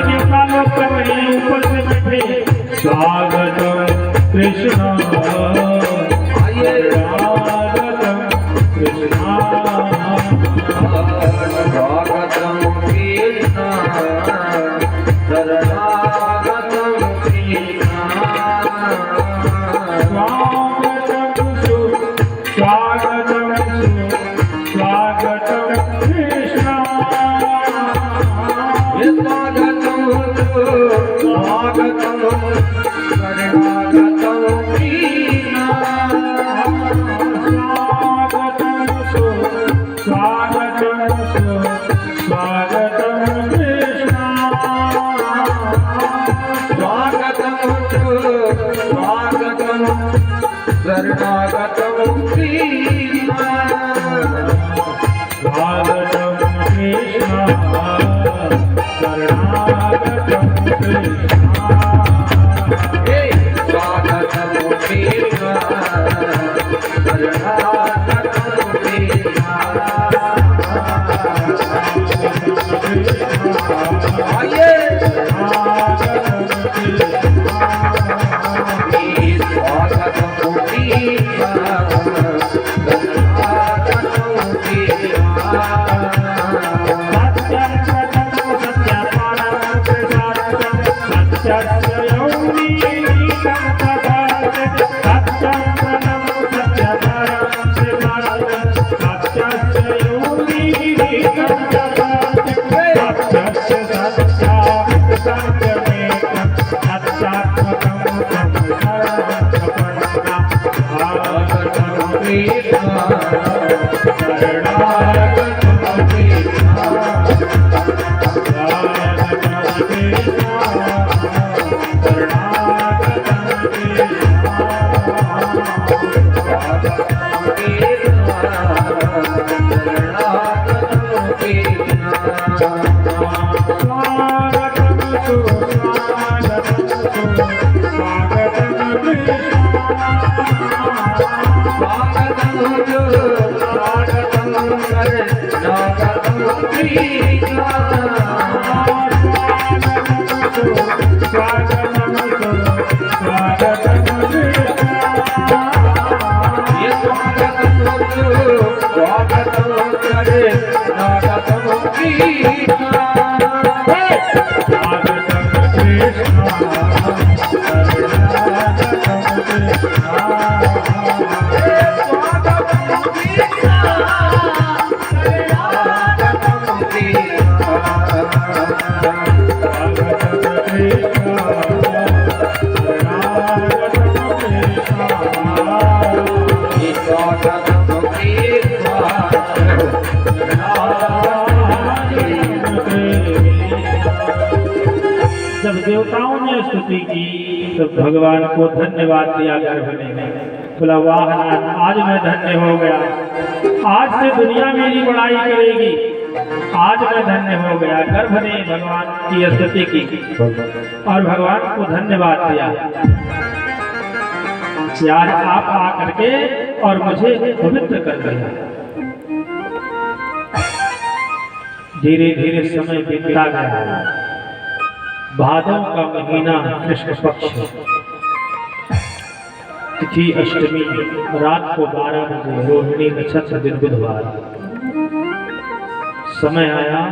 देवता लोग कर रहे हैं ऊपर से बैठे स्वागतम कृष्ण स्वागतम कृष्ण स्वागतम कृष्ण शरणागतम कृष्ण स्वागतम स्वागतम स्वागतम कृष्ण स्वागतम स्वागतम शरणागतम कृष्ण स्वागतम स्वागतम कृष्ण स्वागतम स्वागतम शरणागतम कृष्ण स्वागतम कृष्ण शरणागतम कृष्ण स्वागतम कृष्ण शरणागतम कृष्ण आइए स्वागतम जब देवताओं ने स्तुति की तो भगवान को धन्यवाद दिया गर्भ ने। बोला वाह नाथ, आज मैं धन्य हो गया, आज से दुनिया मेरी बड़ाई करेगी, आज मैं धन्य हो गया। गर्भ ने भगवान की स्तुति की और भगवान को धन्यवाद दिया कि आज आप आकर के और मुझे पवित्र कर दिया। धीरे धीरे समय बीतता गया। भादव का महीना कृष्ण पक्ष, तिथि अष्टमी, रात को 12 बजे, रोहिणी नक्षत्र, दिन बुधवार। समय आया,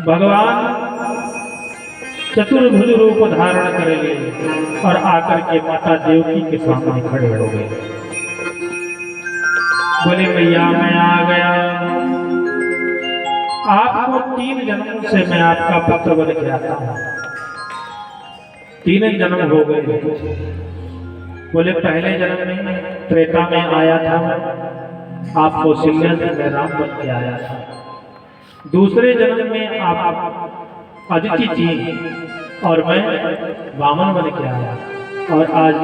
भगवान चतुर्भुज रूप धारण करेंगे और आकर के माता देवकी के सामने खड़े हो गए। बोले मैया मैं आ गया, आपको 3 जन्मों से मैं आपका पुत्र बन के आता हूं। 3 जन्म हो गए। बोले पहले जन्म में त्रेता में आया था, आप कौशल्या से मैं राम बन के आया था। दूसरे जन्म में आप अदिति जी और मैं वामन बन के आया, और आज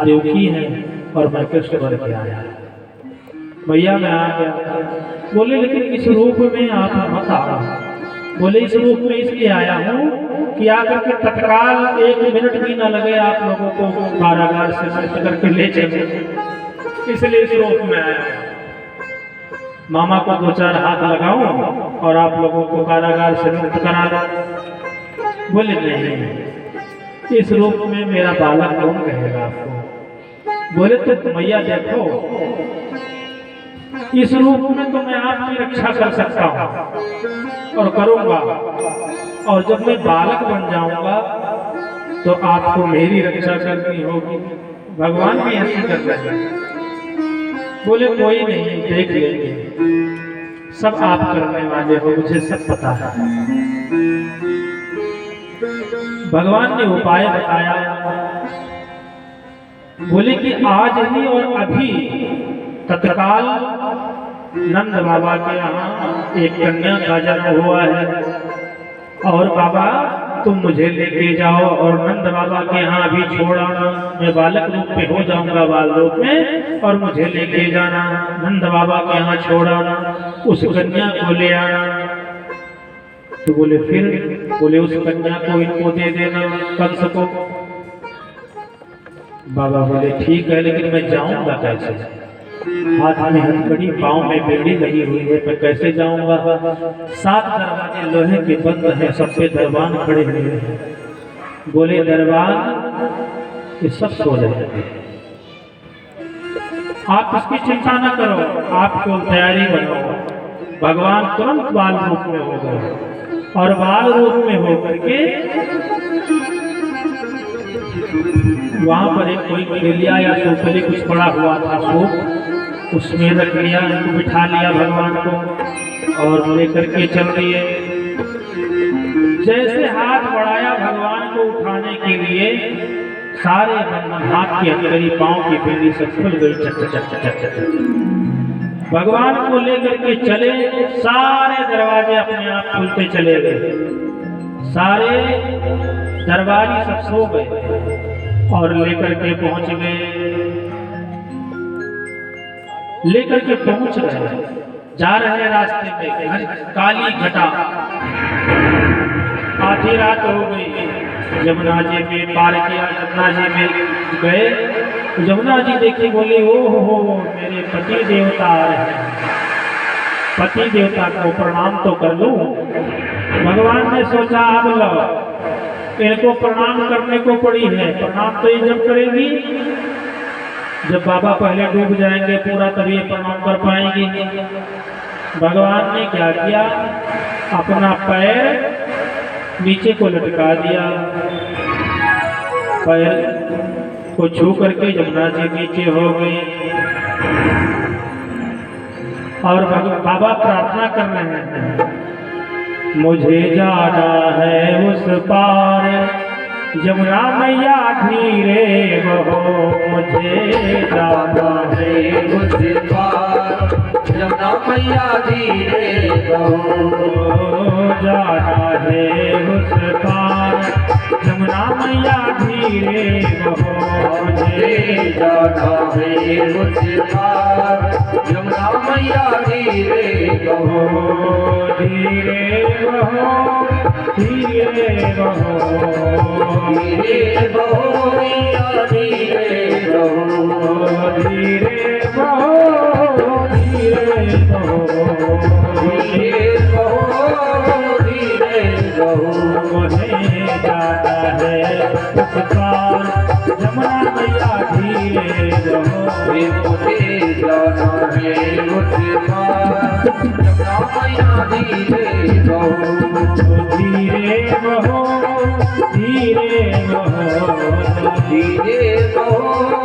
देवकी है और मैं कृष्ण बन के आया। भैया मैं आ गया। बोले लेकिन इस रूप में आप मत आओ। बोले इस रूप में इसलिए आया हूँ कि आकर के तत्काल 1 मिनट भी न लगे आप लोगों को कारागार से मुक्त करके ले चले, इसलिए इस रूप में आया। मामा को 2-4 हाथ लगाऊं और आप लोगों को कारागार से मुक्त करा दूं। बोले नहीं, इस रूप में मेरा बालक कौन कहेगा आपको। बोले तो मैया देखो, इस रूप में तो मैं आपकी रक्षा कर सकता हूँ और करूँगा, और जब मैं बालक बन जाऊंगा तो आपको मेरी रक्षा करनी होगी। भगवान भी ऐसी कर रहे हैं। बोले कोई नहीं, देख लेंगे, सब आप करने वाले हो, मुझे सब पता है। भगवान ने उपाय बताया। बोले कि आज ही और अभी तत्काल नंद बाबा के यहाँ एक कन्या का जन्म हुआ है, और बाबा तुम मुझे लेके जाओ और नंद बाबा के यहाँ अभी छोड़ आना। मैं बालक रूप में हो जाऊंगा, बाल रूप में, और मुझे लेके जाना, नंद बाबा के यहाँ छोड़ आना, उस कन्या को ले आना। तो बोले फिर, बोले उस कन्या को इनको दे देना, कंस को। बाबा बोले ठीक है, लेकिन मैं जाऊंगा कैसे? हाथ में हथकड़ी, पाँव में बेड़ी लगी हुई है, मैं कैसे जाऊंगा? 7 दरवाजे लोहे के बंद हैं, सब पे दरबान खड़े हुए हैं। बोले दरबान ये सब सो रहे हैं, आप इसकी चिंता न करो, आपको तैयारी बनाओ। भगवान तुरंत बाल रूप में हो गए, और बाल रूप में होकर के वहां पर एक कोई खेलिया या सोफली कुछ पड़ा हुआ था, सूप, उसमें रख लिया, उनको बिठा लिया भगवान को, और लेकर के चल दिए। जैसे हाथ बढ़ाया भगवान को उठाने के लिए, सारे बंधन, हाथ की हथकड़ी, पांव की बेड़ी सब खुल गई। चक चक चक चक चक। भगवान को लेकर के चले, सारे दरवाजे अपने आप खुलते चले गए, सारे दरबारी सब सो गए, और लेकर के पहुंच गए। लेकर के पहुंच गए, जा रहे रास्ते में काली घटा, आधी रात हो गई। यमुना जी में पार किया, यमुना जी में गए। यमुना जी देखी, बोले ओ हो मेरे पति देवता आ रहे हैं, पति देवता को प्रणाम तो कर लूं। भगवान ने सोचा अब लो, इनको प्रणाम करने को पड़ी है, प्रणाम तो ये जब करेंगी जब बाबा पहले डूब जाएंगे पूरा, तभी ये प्रणाम कर पाएंगी। भगवान ने क्या किया, अपना पैर नीचे को लटका दिया, पैर को छू करके यमुना जी नीचे हो गई, और बाबा प्रार्थना कर रहे हैं, मुझे जाना है उस पार, यमुना मैया धीरे बहो, मुझे जाना है उस पार, यमुना मैया धीरे बहो, जाना है उस पार, यमुना मैया धीरे बहो, मुझे जाना है उस पार, यमुना मैया धीरे बहो, धीरे बहो, धीरे बहो, धीरे बहो मैया धीरे बहो, धीरे बहो, धीरे बहो, धीरे बहो, धीरे बहो, मुझे जाना है उस पार, यमुना मैया धीरे बहो, मुझे जाना है उस पार, यमुना मैया धीरे बहो, धीरे बहो, धीरे बहो, धीरे बहो,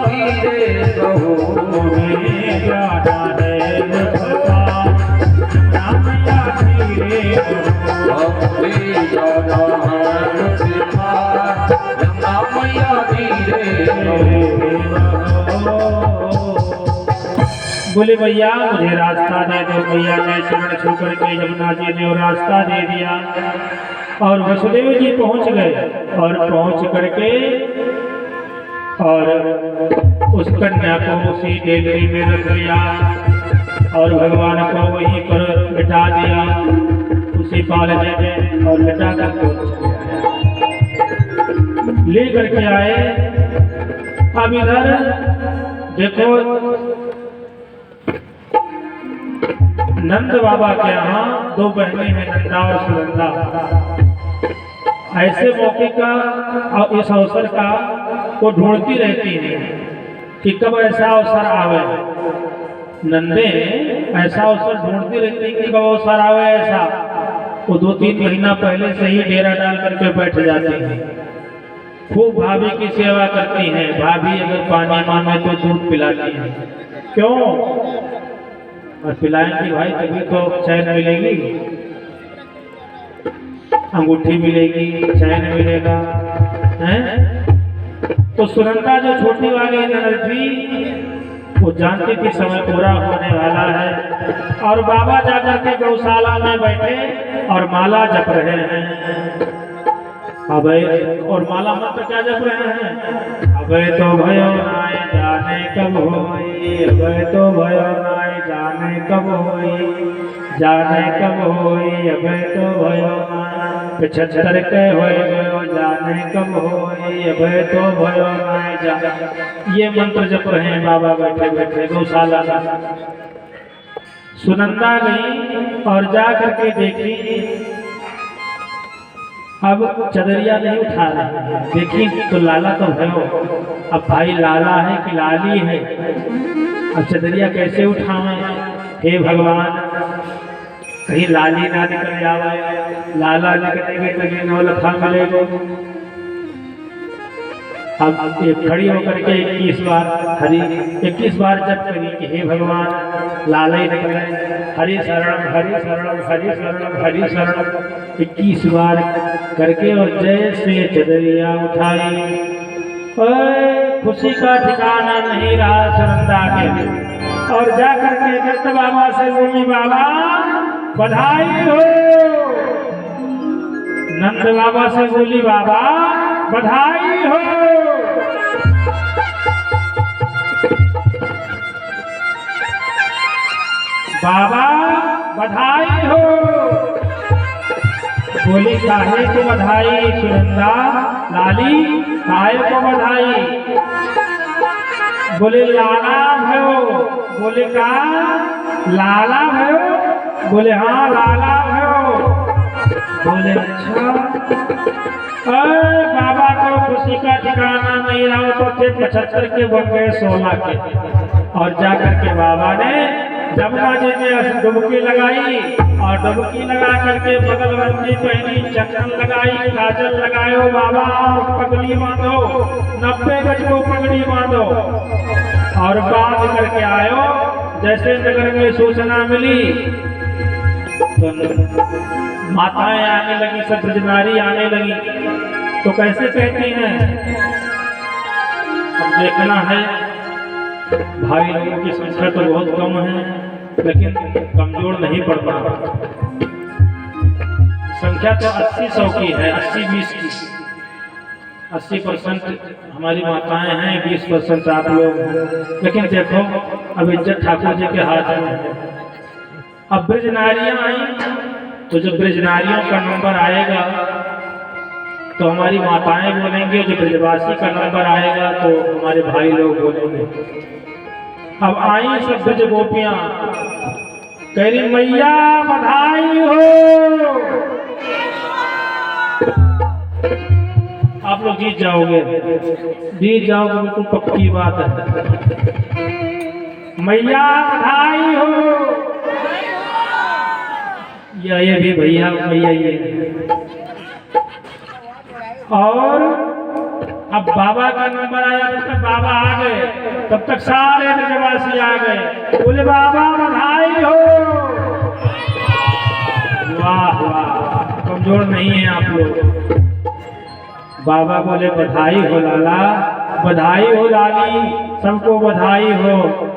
धीरे बहो, मुझे जाना है उस पार, यमुना मैया धीरे बहो, मुझे जाना है उस पार, यमुना मैया धीरे बहो। बोले भैया मुझे रास्ता दे दो। भैया ने चरण छू करके यमुना जी ने रास्ता दे दिया, और वसुदेव जी पहुंच गए, और पहुंच करके और उस कन्या को उसी डेलरी में रख लिया, और भगवान को वहीं पर बिठा दिया, उसी पालने में, और बिठा कर ले करके आए। अब इधर देखो नंद बाबा के यहाँ दो बहनें हैं, नंदा और सुनंदा। ऐसे मौके का और इस अवसर का वो ढूंढती रहती हैं कि कब ऐसा अवसर आवे। नंदे ऐसा अवसर ढूंढती रहती है कि कब अवसर आवे ऐसा। वो 2-3 महीना पहले से ही डेरा डाल करके बैठ जाती हैं। खूब भाभी की सेवा करती हैं। भाभी अगर पानी मांगे तो दूध पिलाती हैं। क्यों? और पिलाएंगी भाई तभी तो चैन मिलेगी, अंगूठी मिलेगी, चैन मिलेगा, हैं? तो सुनंदा जो छोटी वाली ननद थी वो जानती थी समय पूरा होने वाला है और बाबा जाकर के गौशाला में बैठे और माला जप रहे हैं। अबे और माला मंत्र क्या जप रहे हैं? अबे तो भयो नाय जाने कब होई, अबे तो भयो नाय जाने कब होई, जाने कब होई, अबे तो भयो नाय 75 के होए गयो, जाने कब होई, अबे तो भयो नाय जाने। ये मंत्र जप रहे हैं बाबा बैठे बैठे गौशाला में। सुनंदा गई और जा करके देखी, अब चदरिया नहीं उठा रहे हैं। देखी तो लाला तो भयो, अब भाई लाला है कि लाली है, अब चदरिया कैसे उठावें? हे भगवान, कहीं लाली ना निकल जावे, लाला निकलेंगे तभी 9 लखा मिलेगा। अब ये खड़ी होकर के 21 बार जप करी कि हे भगवान लाला ही निकले, हरि शरणम हरि शरणम हरि शरणम हरि शरणम 21 बार करके और जैसे चदरिया उठाई, खुशी का ठिकाना नहीं रहा सुनंदा के। और जा करके दत्त बाबा से बोली, बाबा बधाई हो। नंद बाबा से बोली, बाबा बधाई हो। बाबा बधाई हो। बोली, काहे को बधाई सुनंदा लाली, काहे को बधाई? बोले लाला भयो। बोले का लाला भयो? बोले हाँ लाला भयो। बोले अच्छा। बाबा को खुशी का ठिकाना नहीं रहा तो थे 75 के बन गए 16 के। और जाकर के बाबा ने जमुना जी में डुबकी लगाई और डुबकी लगा करके बगलबंदी पहनी, चंदन लगाई, काजल लगायो बाबा, पगड़ी बांधो, 90 गज को पगड़ी बांधो और बांध करके आयो। जैसे नगर में सूचना मिली तो माताएं आने लगी, सब ब्रजनारी आने लगी। तो कैसे कहती हैं? अब देखना है, भाई लोगों की संख्या तो बहुत कम है लेकिन कमजोर नहीं पड़ता। संख्या तो 80-100 की है, 80-20 की। 80% हमारी माताएं हैं, 20% आप लोग हैं। लेकिन देखो अब इज्जत ठाकुर जी के हाथ में है। अब ब्रजनारियां आई तो जब ब्रजनारियों का नंबर आएगा तो हमारी माताएं बोलेंगे, जो ब्रजवासी का नंबर आएगा तो हमारे भाई लोग बोलेंगे। अब आई सब ब्रज गोपियां, कह रही मैया बधाई हो। आप लोग जीत जाओगे, बिल्कुल पक्की बात है। मैया बधाई हो। ये भी भैया भैया ये। और अब बाबा का नंबर आया, जब तक बाबा आ गए तब तक सारे ब्रजवासी आ गए। बोले बाबा बधाई हो। वाह वाह, कमजोर नहीं है आप लोग। बाबा बोले बधाई हो लाला, बधाई हो लाली, सबको बधाई हो।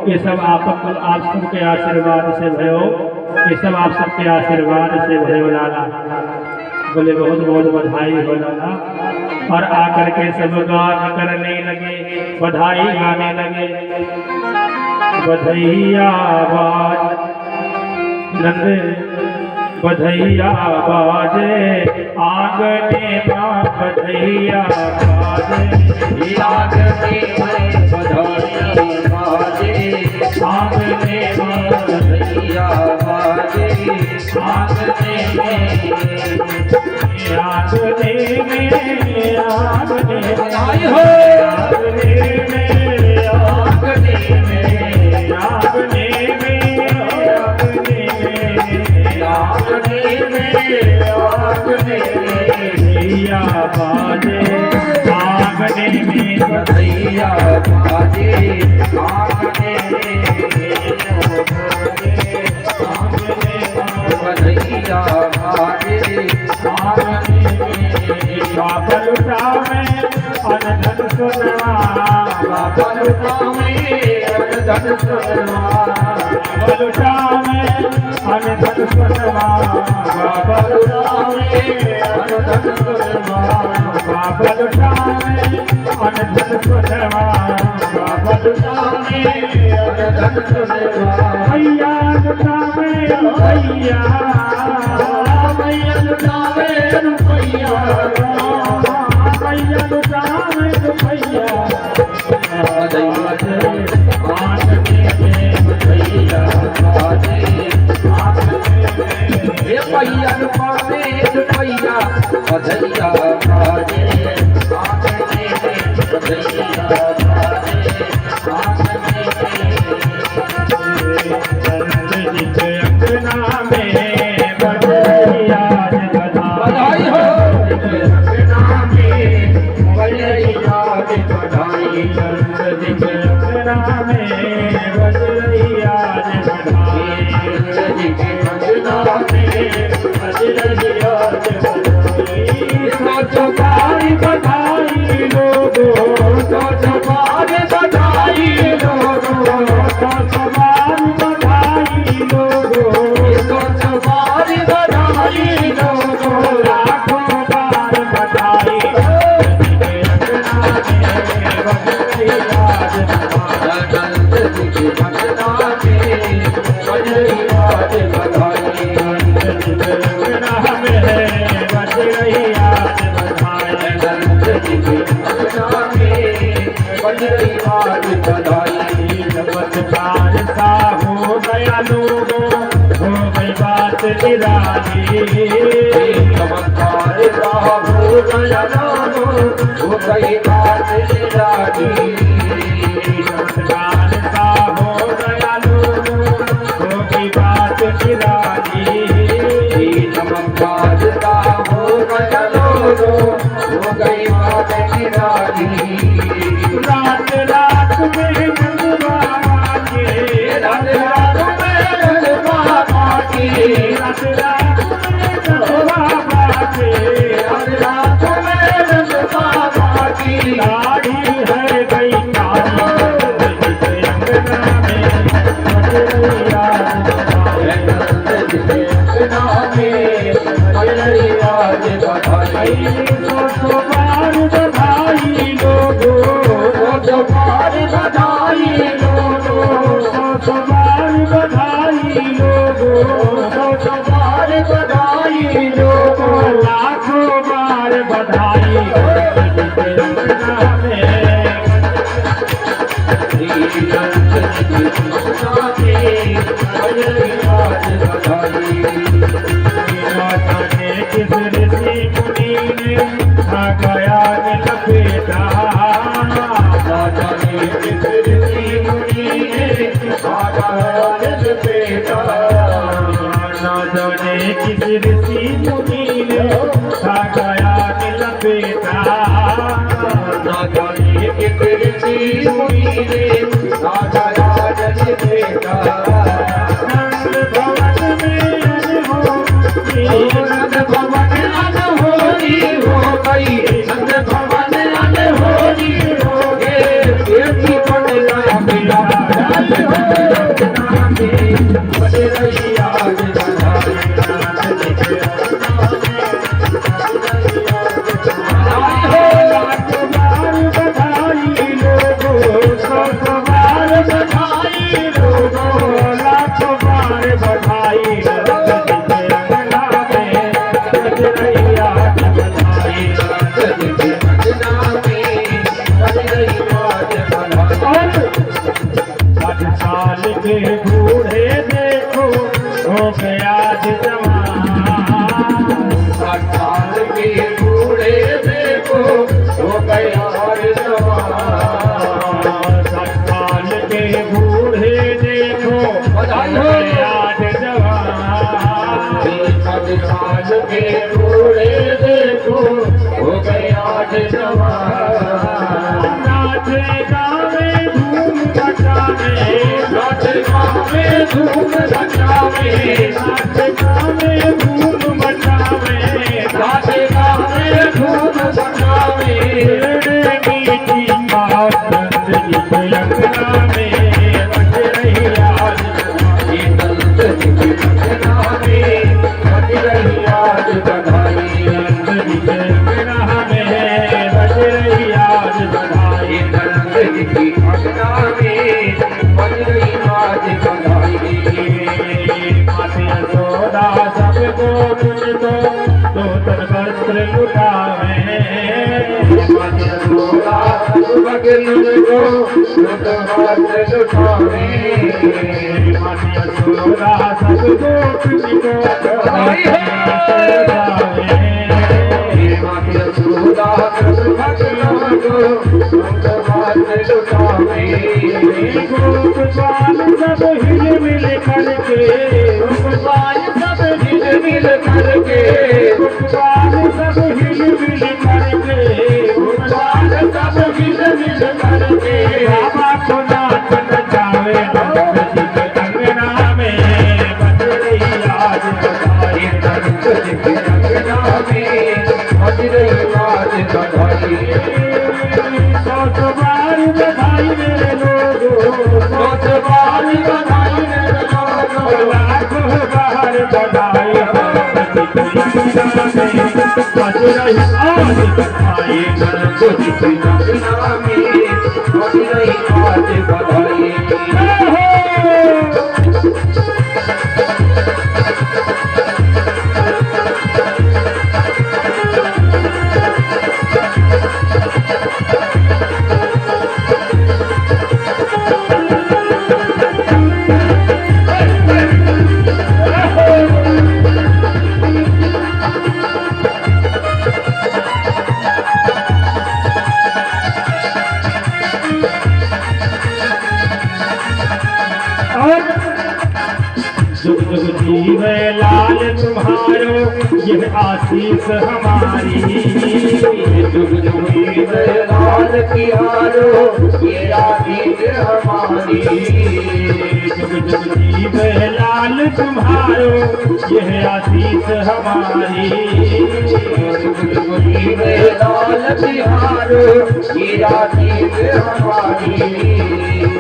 ये सब आप सबके आशीर्वाद से भयो, ये सब आप सबके आशीर्वाद से भयो लाला। बोले बहुत बहुत बधाई हो लाला। और आकर के सब गान करने लगे, बधाई गाने लगे। बधैया बाज नंद बधैया बाजे, आंगने मां बधैया बाजे, आंगने में बधाई बाजे, आंगने मां बधैया बाजे। आंगने में बधाई हो बाजे आंगने में बधैया बाजे आंगने बधैया बाजे आंगने बाबल उठावे अनधन सुनवा बाबल उठावे अनधन सुनवा बाबल उठावे अनधन सुनवा बाबल उठावे अनधन सुनवा बाबल उठावे अनधन सुनवा बाबल उठावे अनधन सुनवा भैया लुटावे भैया भैया लुटावे रुपैया भैया लुटावे भैया बधैया बाजे भैया लुटावे रुपैया बधैया बाजे बधैया बाजे अंगना में बधैया बधाई हो अंगना में बधैया बधाई अंगना में बधैया बधाई बधाई लोगो बधाई बधाई लोगो बधाई लोगो बधाई बधाई लोगो लाखों बार बधाई चमत्कार सा हो गया लोगो हो गई बात निराली चमत्कार का हो गया लोगो हो गई बात निराली चमत्कार सा हो गया लोगो हो गई बात निराली चमत्कार का हो गया लोगो हो गई बात निराली रात रात में गंगा के रात रात में बाबा की रात रात में गंगा के रात रात में बाबा की दाढ़ी है गई काली अंगना में बधैया बधाई सो बार बधाई लोगो बधाई बधाई लोगो सो बार बधाई लोगो बधाई बधाई लोगो लाखों बार बधाई अंगना में किस ऋषि मुनि ने खा गया लपेटा किस ऋषि मुनि ने खा गया लपेटा न जाने किस ऋषि मुनि ने खा गया लपेटा ना जाने किस ऋषि मुनि ने खा गया लपेटा नंद भवन में नंद भवन अनहोनी हो गई नंद भवन अनहोनी हो गए बेटी बन गया बेटा बधाई हो नाम बन रही आज बधाई हो लाखों बार बधाई लोगो सौ बार बधाई लोगो लाखों बार बधाई अंगना में बधैया बधाई साल के बूढ़े देखो हो गया जवान। साल के बूढ़े देखो हो गया रे जवान। 60 साल के बूढ़े देखो बधाई हो। आज जवान। 60 साल के बूढ़े देखो हो गया रे जवान। नाचे गावे धूम मचावे, नाचे गावे धूम मचावे, नाचे गावे धूम मचावे, नाचे गावे धूम मचावे। मीठी बात दंत जी के अंगना में बज रही आज ये दंत जी के अंगना में बज रही आज बधाई। दंत जी के अंगना में बज रही आज बधाई। ये दंत जी के अंगना में बज रही आज बधाई। माते यशोदा सबको तुझको तो तन वस्त्र लुटावे। माते यशोदा सबको तुझको वस्त्र लुटावे। माते यशोदा सबको तुझको बधाई हो। माते यशोदा सबको तुझको वस्त्र लुटावे। गोपाल सब हिल मिल करके, गोपाल सब हिल मिल करके, गोपाल सब हिल मिल करके, गोपाल सब हिल मिल करके बाबा को नाच नचावे। दंत जी के अंगना में बज रही आज बधाई। दंत जी के अंगना में बज रही आज बधाई। 100 बार बधाई मेरे लोगों, 100 बार बधाई मेरे लोगों, लाखों बार बधाई। दंत जी के अंगना में बज रही आज बधाई। दंत जी के अंगना में बज रही आज बधाई। जुग जुग जीवे लाल तुम्हारो यह आशीष हमारी। जुग जुग जीवे लाल तिहारो ये आशीष हमारी। जुग जुग जीवे लाल तुम्हारो यह आशीष हमारी। जुग जुग जीवे लाल तिहारो ये आशीष हमारी।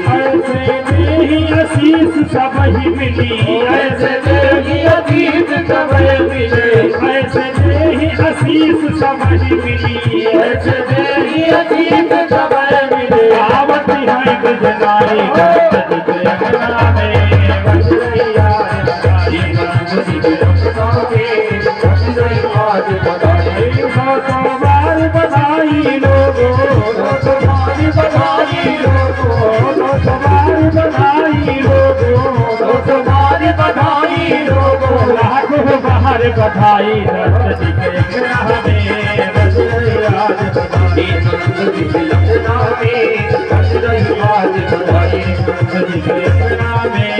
ऐसे में ही आशीष सब ही मिली, ऐसे देही अतीत कबे मिले, ऐसे में ही आशीष सब ही मिली, ऐसे देही अतीत कबे मिले। आवत है गजनाई। दंत जी के अंगना में बज रही आज बधाई। दंत जी के अंगना में बज रही आज बधाई। 100 बार बधाई लोगों, 100 बार बधाई लोगों, 100 बार बधाई लोगों, 100 बार बधाई लोगों, लाखों बार बधाई। दंत जी के अंगना में बज रही आज बधाई। दंत जी के अंगना में बज रही आज बधाई। दंत जी के अंगना में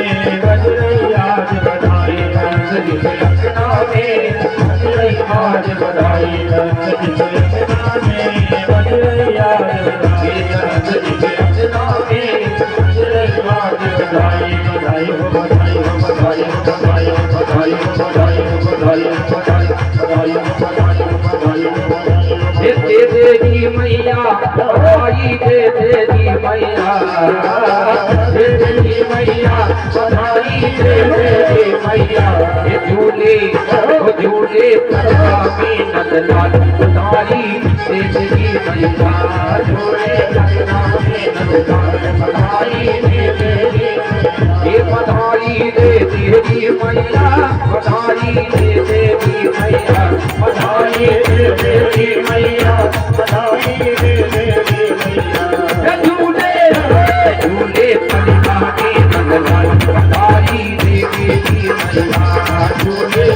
बज रही आज बधाई। दंत जी के अंगना में बज रही आज बधाई। दंत जी के अंगना में बज रही आज बधाई। दंत जी के अंगना में बज रही आज बधाई। बधाई हो बधाई हो बधाई हो बधाई हो बधाई हो बधाई हो बधाई हो बधाई हो बधाई हो बधाई हो बधाई हो बधाई हो। दे देवी मैया बधाई दे देवी मैया, दे देवी मैया बधाई दे देवी मैया। ये झूले में नंदलाल बधाई दे देवी मैया, झूले में नंदलाल बधाई दे देवी। ये बधाई दे देवी मैया, बधाई दे देवी मैया, बधाई दे देवी मैया, बधाई दे देवी मैया। झूले झूले परिवार के नंदलाल बधाई दे देवी मैया, झूले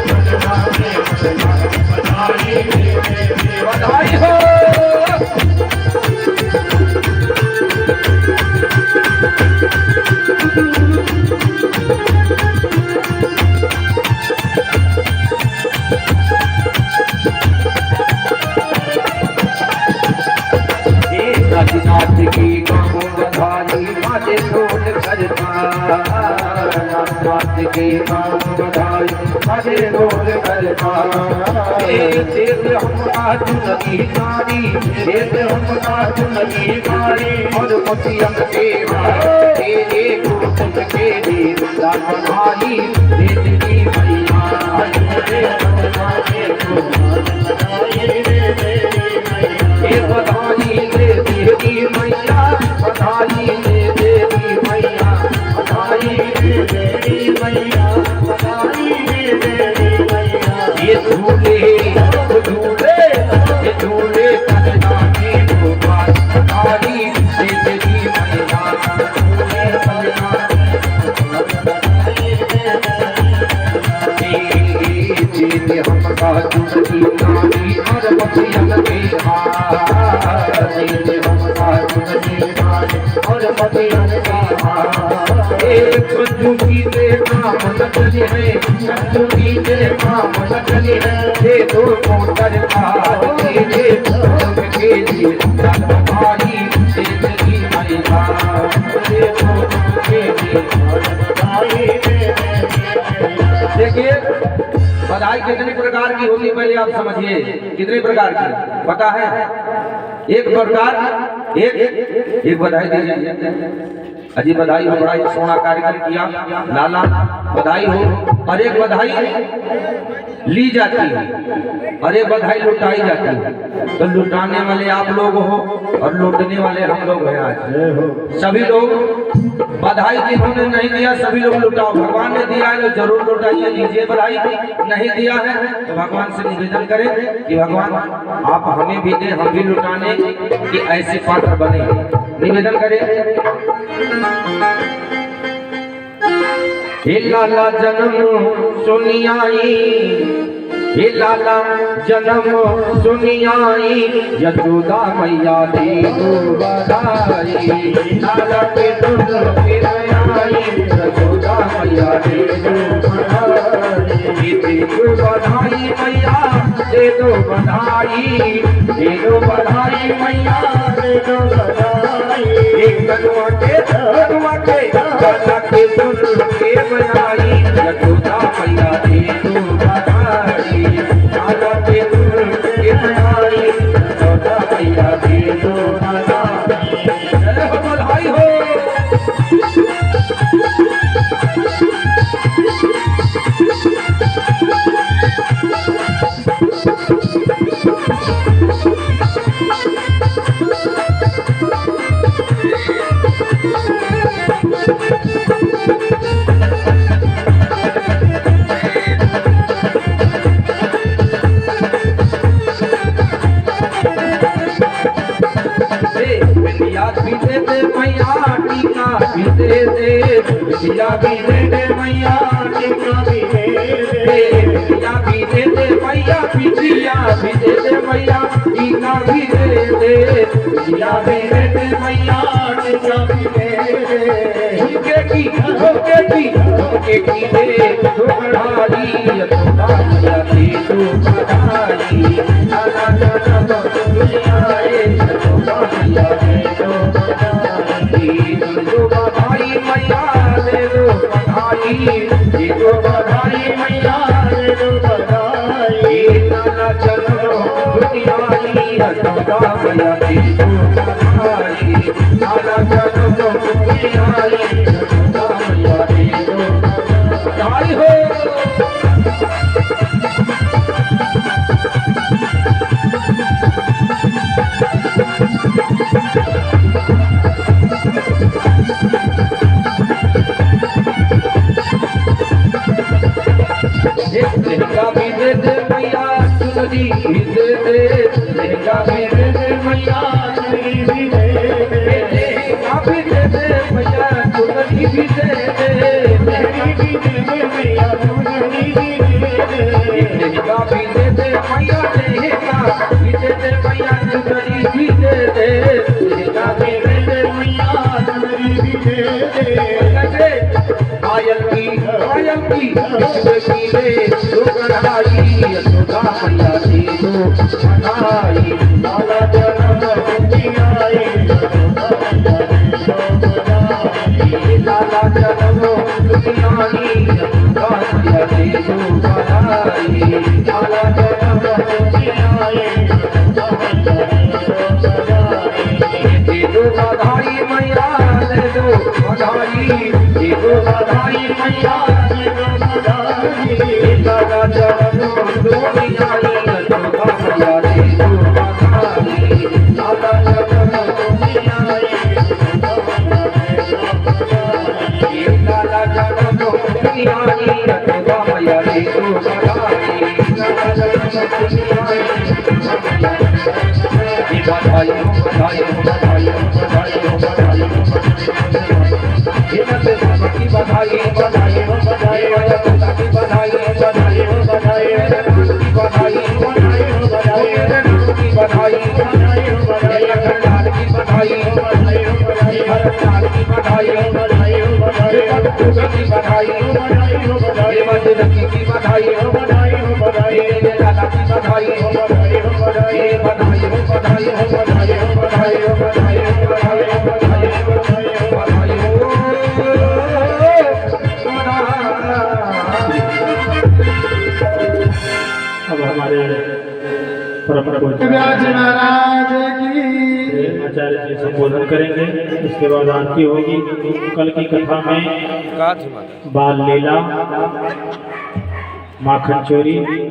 बाजे ढोल करता नाथ के नाम बधाई बाजे ढोल करता देव हमका चुनरी नारी देव हमका चुनरी नारी और पतियन के तेरे गोकुल के देवता बधाई देवी मैया बधाई दे देवी मैया बधाई दे देवी मैया बधाई दे देवी मैया बधाई दे देवी मैया ये झूले कन्या के गोपाल बधाई दे देवी मैया झूले कन्या जीते हमका चुनरी नारी और बचियन के हार जीते हमका चुनरी नारी और बचियन के हार एक बंधु की दे नाम सकली है बंधु की दे नाम सकली है ये दो मोटर भाई ये भूख के लिए भाई ये तेरी मैया ये भूख के लिए भाई देखिए बधाई कितने प्रकार की होती है पहले आप समझिए कितने प्रकार की पता है एक प्रकार एक बधाई दीजिए अजी बधाई हो बड़ा सोना कार्यक्रम किया लाला बधाई हो और एक बधाई ली जाती है और एक बधाई लुटाई जाती है तो लुटाने वाले आप लोग हो और लुटने वाले हम लोग हैं आज सभी लोग बधाई जिन्होंने नहीं दिया सभी लोग लुटाओ भगवान ने दिया है तो जरूर लुटाइए लीजिए बधाई नहीं दिया है तो भगवान से निवेदन करें कि भगवान आप हमें भी दें हम भी लुटाने कि ऐसे पात्र बने निवेदन करें हे लाला जन्म सुनियाई हे लाला जन्म सुनियाई यशोदा मैया दी बधाई लाला के दुख के आई यशोदा मैया दी बधाई दे दो बधाई मैया दे दो बधाई मैया दे दो बधाई एक कनुआ के गला के दुख के बनाई यशोदा मैया दे दो बधाई लाला के दुख के बनाई यशोदा मैया दे दो बधाई हो बिटिया भी दे दे मैया टीका भी दे दे बिटिया भी दे दे मैया बिटिया भी दे दे मैया टीका भी दे दे बिटिया भी दे दे मैया टीका भी दे दे के की दे तो बढ़ाई यशोदा मैया की तो बढ़ाई लाला जन्म दुनिया यशोदा मैया की तो बढ़ाई जो बधाई मैया दे दो बधाई मैया दे दो बधाई लाला जन्म दुनिया यशोदा मैया की तो बढ़ाई लाला जन्म दुनिया यशोदा मैया की तो बधाई हो लहंगा भी दे दे मैया चुनरी भी दे दे लहंगा भी दे दे मैया चुनरी भी दे दे लहंगा भी दे दे मैया चुनरी भी दे दे लहंगा भी दे दे मैया चुनरी भी दे दे लहंगा भी दे दे मैया लहंगा भी दे दे मैया चुनरी भी दे दे लहंगा भी दे दे मैया चुनरी भी दे दे आयल की रे तो कढ़ाई यशोदा मैया दी तो बढ़ाई लाला जन्म दुनिया यशोदा मैया दी तो बढ़ाई मैया सीता चरण धोरी आई दुर्गा मैया रे दुर्गा काली सीता चरण धोरी आई सीता चरण धोरी आई दुर्गा मैया रे दुर्गा काली बधाई बधाई बधाई बधाई बधाई हिम्मत की बधाई बधाई बधाई की बधाई बधाई बधाई की बधाई बधाई बधाई की बधाई बधाई बधाई अखंडार की बधाई बधाई बधाई हरनार की बधाई बधाई बधाई की बधाई बधाई बधाई मधुरकी की बधाई बधाई बधाई लाला की बधाई बधाई बधाई बधाई बधाई बधाई बधाई बधाई बधाई बधाई बधाई अब हमारे परम पूज्य व्यास महाराज की आचार्य जी संबोधन करेंगे। इसके बाद आरती होगी। कल की कथा में बाल लीला, माखन चोरी